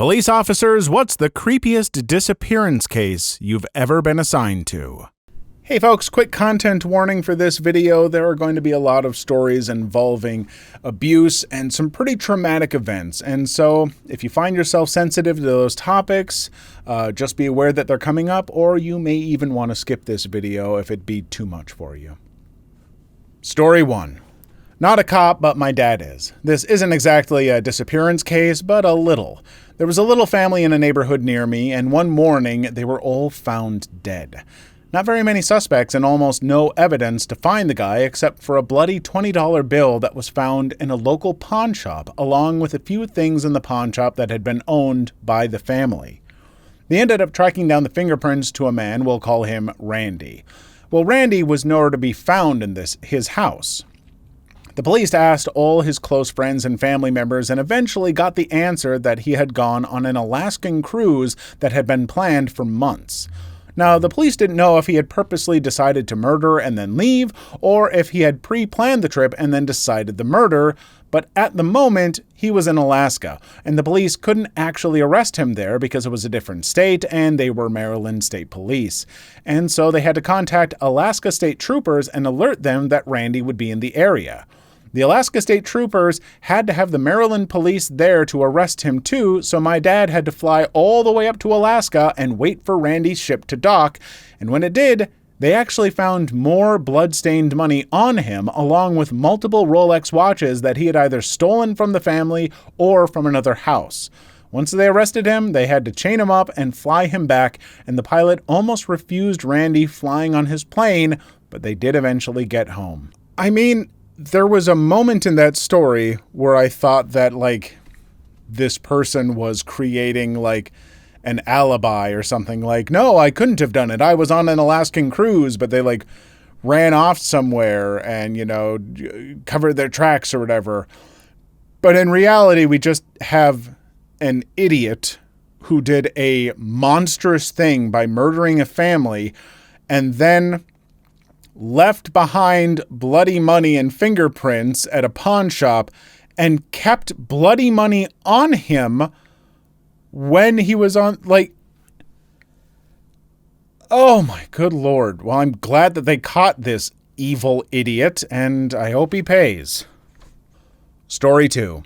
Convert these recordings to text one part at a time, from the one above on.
Police officers, what's the creepiest disappearance case you've ever been assigned to? Hey folks, quick content warning for this video. There are going to be a lot of stories involving abuse and some pretty traumatic events. And so if you find yourself sensitive to those topics, just be aware that they're coming up, or you may even want to skip this video if it'd be too much for you. Story 1. Not a cop, but my dad is. This isn't exactly a disappearance case, but a little. There was a little family in a neighborhood near me, and one morning they were all found dead. Not very many suspects and almost no evidence to find the guy except for a bloody $20 bill that was found in a local pawn shop, along with a few things in the pawn shop that had been owned by the family. They ended up tracking down the fingerprints to a man, we'll call him Randy. Well, Randy was nowhere to be found in his house. The police asked all his close friends and family members and eventually got the answer that he had gone on an Alaskan cruise that had been planned for months. Now, the police didn't know if he had purposely decided to murder and then leave, or if he had pre-planned the trip and then decided the murder, but at the moment, he was in Alaska, and the police couldn't actually arrest him there because it was a different state and they were Maryland State Police. And so they had to contact Alaska State Troopers and alert them that Randy would be in the area. The Alaska State Troopers had to have the Maryland police there to arrest him too, so my dad had to fly all the way up to Alaska and wait for Randy's ship to dock, and when it did, they actually found more blood-stained money on him, along with multiple Rolex watches that he had either stolen from the family or from another house. Once they arrested him, they had to chain him up and fly him back, and the pilot almost refused Randy flying on his plane, but they did eventually get home. I mean, there was a moment in that story where I thought that, this person was creating, an alibi or something. No, I couldn't have done it. I was on an Alaskan cruise, but they, ran off somewhere and, covered their tracks or whatever. But in reality, we just have an idiot who did a monstrous thing by murdering a family and then left behind bloody money and fingerprints at a pawn shop and kept bloody money on him when he was on, oh my good Lord. Well, I'm glad that they caught this evil idiot, and I hope he pays. Story 2.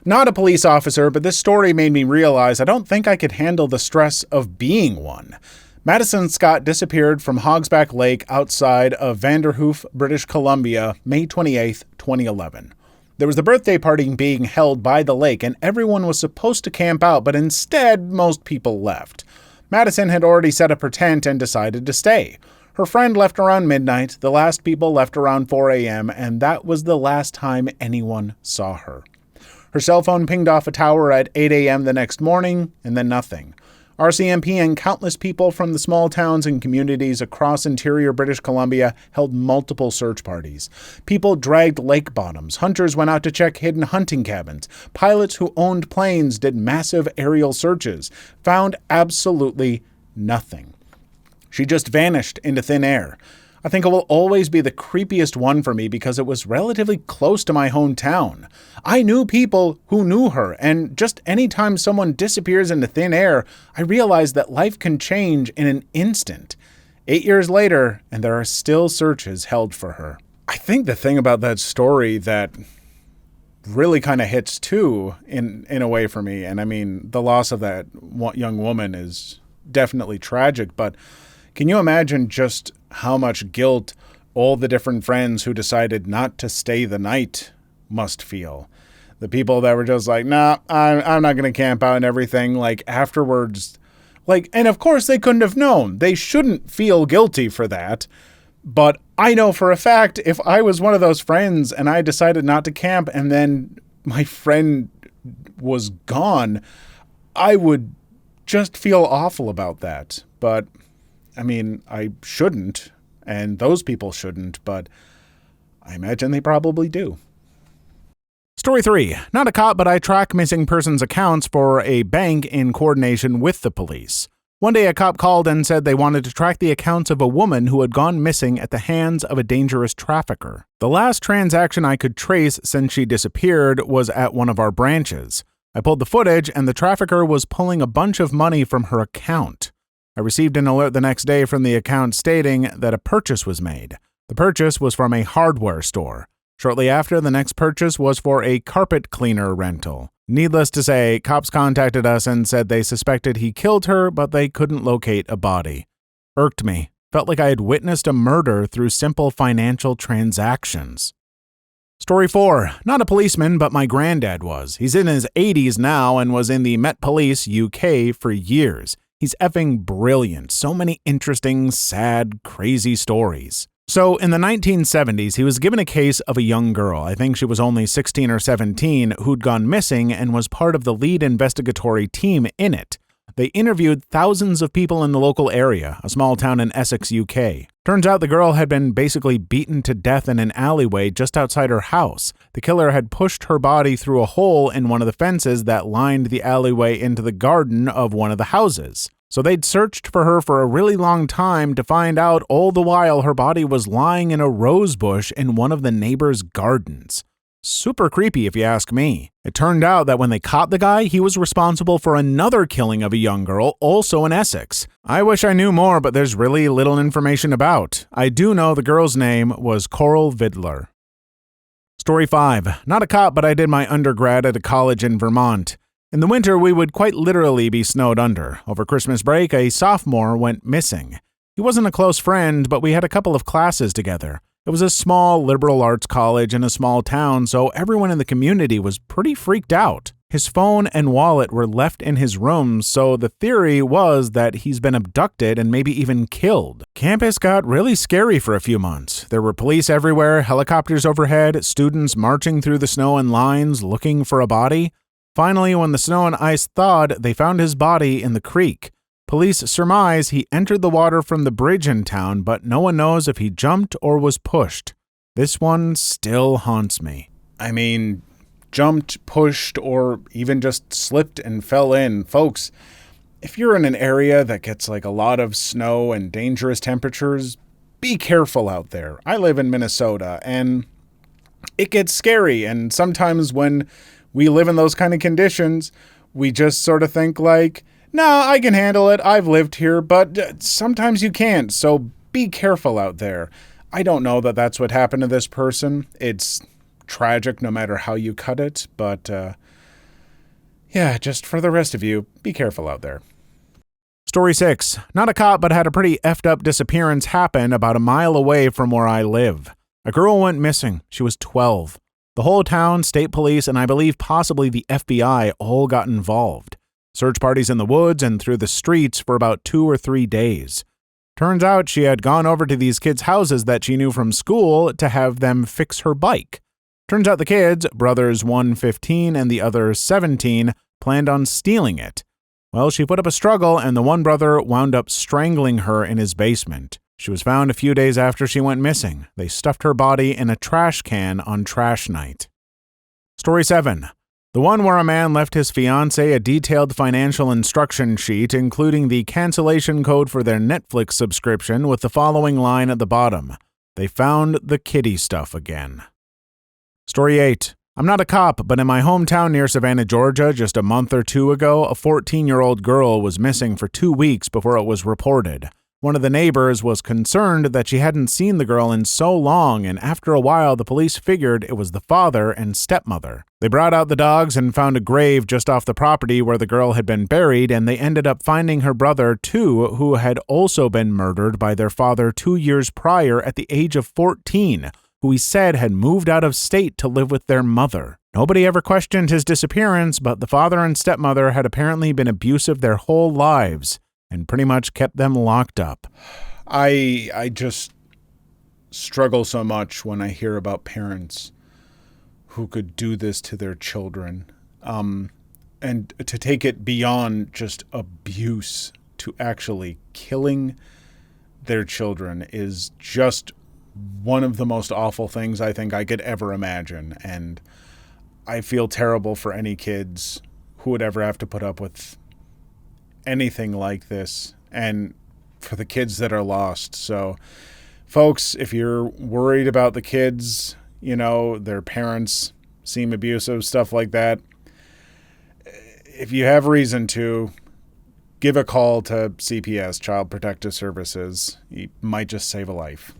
Not a police officer, but this story made me realize I don't think I could handle the stress of being one. Madison Scott disappeared from Hogsback Lake outside of Vanderhoof, British Columbia, May 28, 2011. There was the birthday party being held by the lake, and everyone was supposed to camp out, but instead, most people left. Madison had already set up her tent and decided to stay. Her friend left around midnight, the last people left around 4 a.m., and that was the last time anyone saw her. Her cell phone pinged off a tower at 8 a.m. the next morning, and then nothing. RCMP and countless people from the small towns and communities across interior British Columbia held multiple search parties. People dragged lake bottoms. Hunters went out to check hidden hunting cabins. Pilots who owned planes did massive aerial searches. Found absolutely nothing. She just vanished into thin air. I think it will always be the creepiest one for me because it was relatively close to my hometown. I knew people who knew her, and just anytime someone disappears into thin air, I realize that life can change in an instant. 8 years later, and there are still searches held for her. I think the thing about that story that really kind of hits too in a way for me, and I mean, the loss of that young woman is definitely tragic, but can you imagine just how much guilt all the different friends who decided not to stay the night must feel? The people that were just nah, I'm not going to camp out and everything, afterwards, and of course they couldn't have known. They shouldn't feel guilty for that. But I know for a fact, if I was one of those friends and I decided not to camp and then my friend was gone, I would just feel awful about that. But I mean, I shouldn't, and those people shouldn't, but I imagine they probably do. Story 3. Not a cop, but I track missing persons accounts for a bank in coordination with the police. One day a cop called and said they wanted to track the accounts of a woman who had gone missing at the hands of a dangerous trafficker. The last transaction I could trace since she disappeared was at one of our branches. I pulled the footage, and the trafficker was pulling a bunch of money from her account. I received an alert the next day from the account stating that a purchase was made. The purchase was from a hardware store. Shortly after, the next purchase was for a carpet cleaner rental. Needless to say, cops contacted us and said they suspected he killed her, but they couldn't locate a body. Irked me. Felt like I had witnessed a murder through simple financial transactions. Story 4. Not a policeman, but my granddad was. He's in his 80s now and was in the Met Police UK for years. He's effing brilliant. So many interesting, sad, crazy stories. So, in the 1970s, he was given a case of a young girl, I think she was only 16 or 17, who'd gone missing and was part of the lead investigatory team in it. They interviewed thousands of people in the local area, a small town in Essex, UK. Turns out the girl had been basically beaten to death in an alleyway just outside her house. The killer had pushed her body through a hole in one of the fences that lined the alleyway into the garden of one of the houses. So they'd searched for her for a really long time to find out all the while her body was lying in a rose bush in one of the neighbors' gardens. Super creepy if you ask me. It turned out that when they caught the guy, he was responsible for another killing of a young girl, also in Essex. I wish I knew more, but there's really little information about. I do know the girl's name was Coral Vidler. Story 5. Not a cop, but I did my undergrad at a college in Vermont. In the winter, we would quite literally be snowed under. Over Christmas break, a sophomore went missing. He wasn't a close friend, but we had a couple of classes together. It was a small liberal arts college in a small town, so everyone in the community was pretty freaked out. His phone and wallet were left in his room, so the theory was that he's been abducted and maybe even killed. Campus got really scary for a few months. There were police everywhere, helicopters overhead, students marching through the snow in lines looking for a body. Finally, when the snow and ice thawed, they found his body in the creek. Police surmise he entered the water from the bridge in town, but no one knows if he jumped or was pushed. This one still haunts me. I mean, jumped, pushed, or even just slipped and fell in. Folks, if you're in an area that gets like a lot of snow and dangerous temperatures, be careful out there. I live in Minnesota, and it gets scary, and sometimes when we live in those kind of conditions, we just sort of think like, nah, I can handle it. I've lived here, but sometimes you can't. So be careful out there. I don't know that that's what happened to this person. It's tragic no matter how you cut it. But yeah, just for the rest of you, be careful out there. Story 6. Not a cop, but had a pretty effed up disappearance happen about a mile away from where I live. A girl went missing. She was 12. The whole town, state police, and I believe possibly the FBI all got involved. Search parties in the woods and through the streets for about 2 or 3 days. Turns out she had gone over to these kids' houses that she knew from school to have them fix her bike. Turns out the kids, brothers one 15 and the other 17, planned on stealing it. Well, she put up a struggle, and the one brother wound up strangling her in his basement. She was found a few days after she went missing. They stuffed her body in a trash can on trash night. Story 7. The one where a man left his fiancée a detailed financial instruction sheet, including the cancellation code for their Netflix subscription, with the following line at the bottom: "They found the kitty stuff again." Story 8. I'm not a cop, but in my hometown near Savannah, Georgia, just a month or two ago, a 14-year-old girl was missing for 2 weeks before it was reported. One of the neighbors was concerned that she hadn't seen the girl in so long, and after a while the police figured it was the father and stepmother. They brought out the dogs and found a grave just off the property where the girl had been buried, and they ended up finding her brother too, who had also been murdered by their father 2 years prior at the age of 14, who he said had moved out of state to live with their mother. Nobody ever questioned his disappearance, but the father and stepmother had apparently been abusive their whole lives and pretty much kept them locked up. I just struggle so much when I hear about parents who could do this to their children. And to take it beyond just abuse to actually killing their children is just one of the most awful things I think I could ever imagine. And I feel terrible for any kids who would ever have to put up with anything like this, and for the kids that are lost. So, folks, if you're worried about the kids, you know, their parents seem abusive, stuff like that, if you have reason to, give a call to CPS, Child Protective Services. You might just save a life.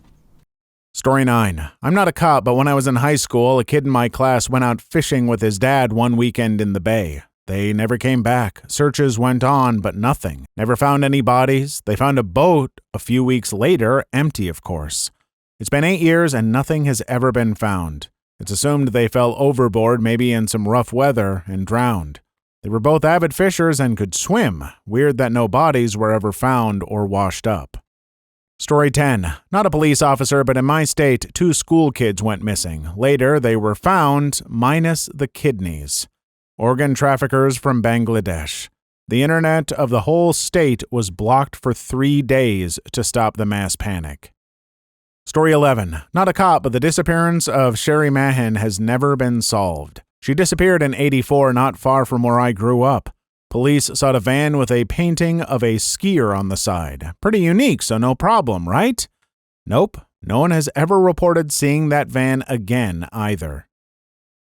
Story 9. I'm not a cop, but when I was in high school, a kid in my class went out fishing with his dad one weekend in the bay. They never came back. Searches went on, but nothing. Never found any bodies. They found a boat a few weeks later, empty of course. It's been 8 years and nothing has ever been found. It's assumed they fell overboard, maybe in some rough weather, and drowned. They were both avid fishers and could swim. Weird that no bodies were ever found or washed up. Story 10. Not a police officer, but in my state, 2 school kids went missing. Later, they were found, minus the kidneys. Organ traffickers from Bangladesh. The internet of the whole state was blocked for 3 days to stop the mass panic. Story 11. Not a cop, but the disappearance of Sherry Mahan has never been solved. She disappeared in '84, not far from where I grew up. Police sought a van with a painting of a skier on the side. Pretty unique, so no problem, right? Nope, no one has ever reported seeing that van again either.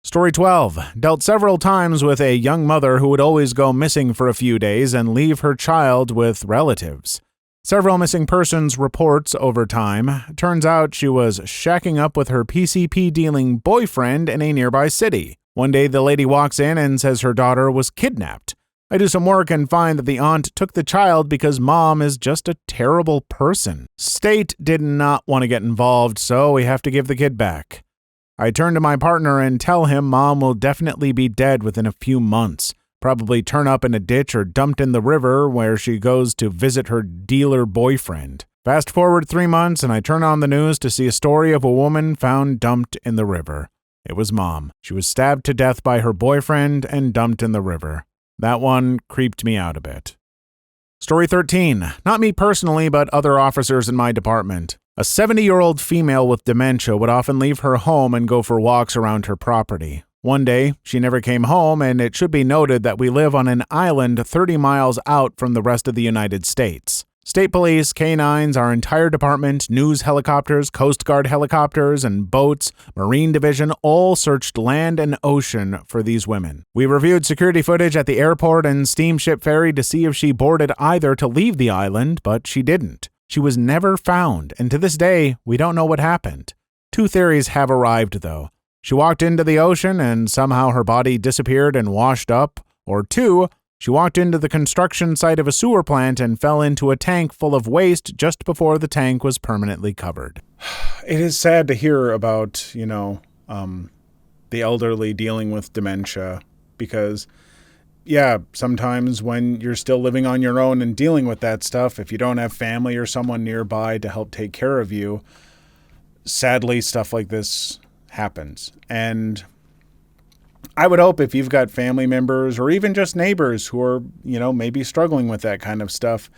Story 12. Dealt several times with a young mother who would always go missing for a few days and leave her child with relatives. Several missing persons reports over time. Turns out she was shacking up with her PCP-dealing boyfriend in a nearby city. One day the lady walks in and says her daughter was kidnapped. I do some work and find that the aunt took the child because mom is just a terrible person. State did not want to get involved, so we have to give the kid back. I turn to my partner and tell him mom will definitely be dead within a few months. Probably turn up in a ditch or dumped in the river where she goes to visit her dealer boyfriend. Fast forward 3 months and I turn on the news to see a story of a woman found dumped in the river. It was mom. She was stabbed to death by her boyfriend and dumped in the river. That one creeped me out a bit. Story 13. Not me personally, but other officers in my department. A 70-year-old female with dementia would often leave her home and go for walks around her property. One day, she never came home, and it should be noted that we live on an island 30 miles out from the rest of the United States. State police, K-9s, our entire department, news helicopters, Coast Guard helicopters, and boats, Marine Division all searched land and ocean for these women. We reviewed security footage at the airport and steamship ferry to see if she boarded either to leave the island, but she didn't. She was never found, and to this day, we don't know what happened. 2 theories have arrived, though. She walked into the ocean and somehow her body disappeared and washed up, or 2, she walked into the construction site of a sewer plant and fell into a tank full of waste just before the tank was permanently covered. It is sad to hear about, the elderly dealing with dementia because, yeah, sometimes when you're still living on your own and dealing with that stuff, if you don't have family or someone nearby to help take care of you, sadly, stuff like this happens. And I would hope if you've got family members or even just neighbors who are, maybe struggling with that kind of stuff,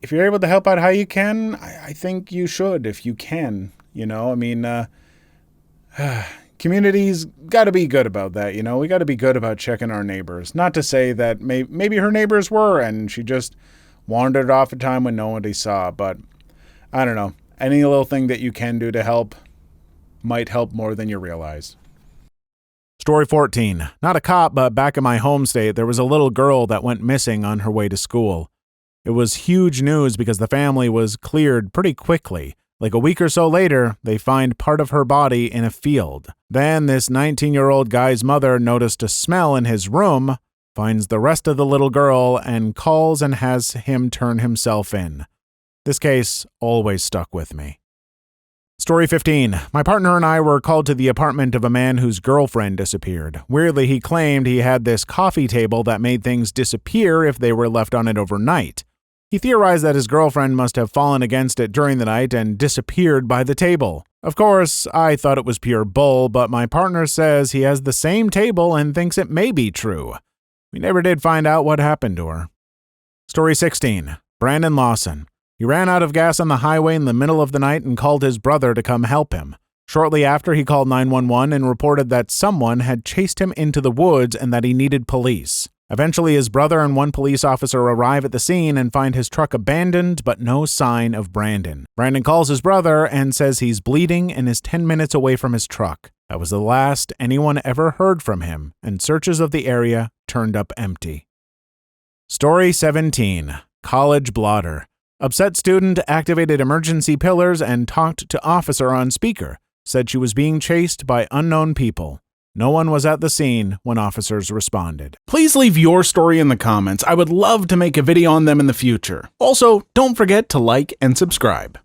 if you're able to help out how you can, I think you should if you can. Communities got to be good about that. We got to be good about checking our neighbors. Not to say that maybe her neighbors were and she just wandered off a time when nobody saw, but I don't know. Any little thing that you can do to help might help more than you realize. Story 14. Not a cop, but back in my home state, there was a little girl that went missing on her way to school. It was huge news because the family was cleared pretty quickly. Like a week or so later, they find part of her body in a field. Then this 19-year-old guy's mother noticed a smell in his room, finds the rest of the little girl, and calls and has him turn himself in. This case always stuck with me. Story 15. My partner and I were called to the apartment of a man whose girlfriend disappeared. Weirdly, he claimed he had this coffee table that made things disappear if they were left on it overnight. He theorized that his girlfriend must have fallen against it during the night and disappeared by the table. Of course, I thought it was pure bull, but my partner says he has the same table and thinks it may be true. We never did find out what happened to her. Story 16. Brandon Lawson. He ran out of gas on the highway in the middle of the night and called his brother to come help him. Shortly after, he called 911 and reported that someone had chased him into the woods and that he needed police. Eventually, his brother and one police officer arrive at the scene and find his truck abandoned, but no sign of Brandon. Brandon calls his brother and says he's bleeding and is 10 minutes away from his truck. That was the last anyone ever heard from him, and searches of the area turned up empty. Story 17. College Blotter. Upset student activated emergency pillars and talked to officer on speaker. Said she was being chased by unknown people. No one was at the scene when officers responded. Please leave your story in the comments. I would love to make a video on them in the future. Also, don't forget to like and subscribe.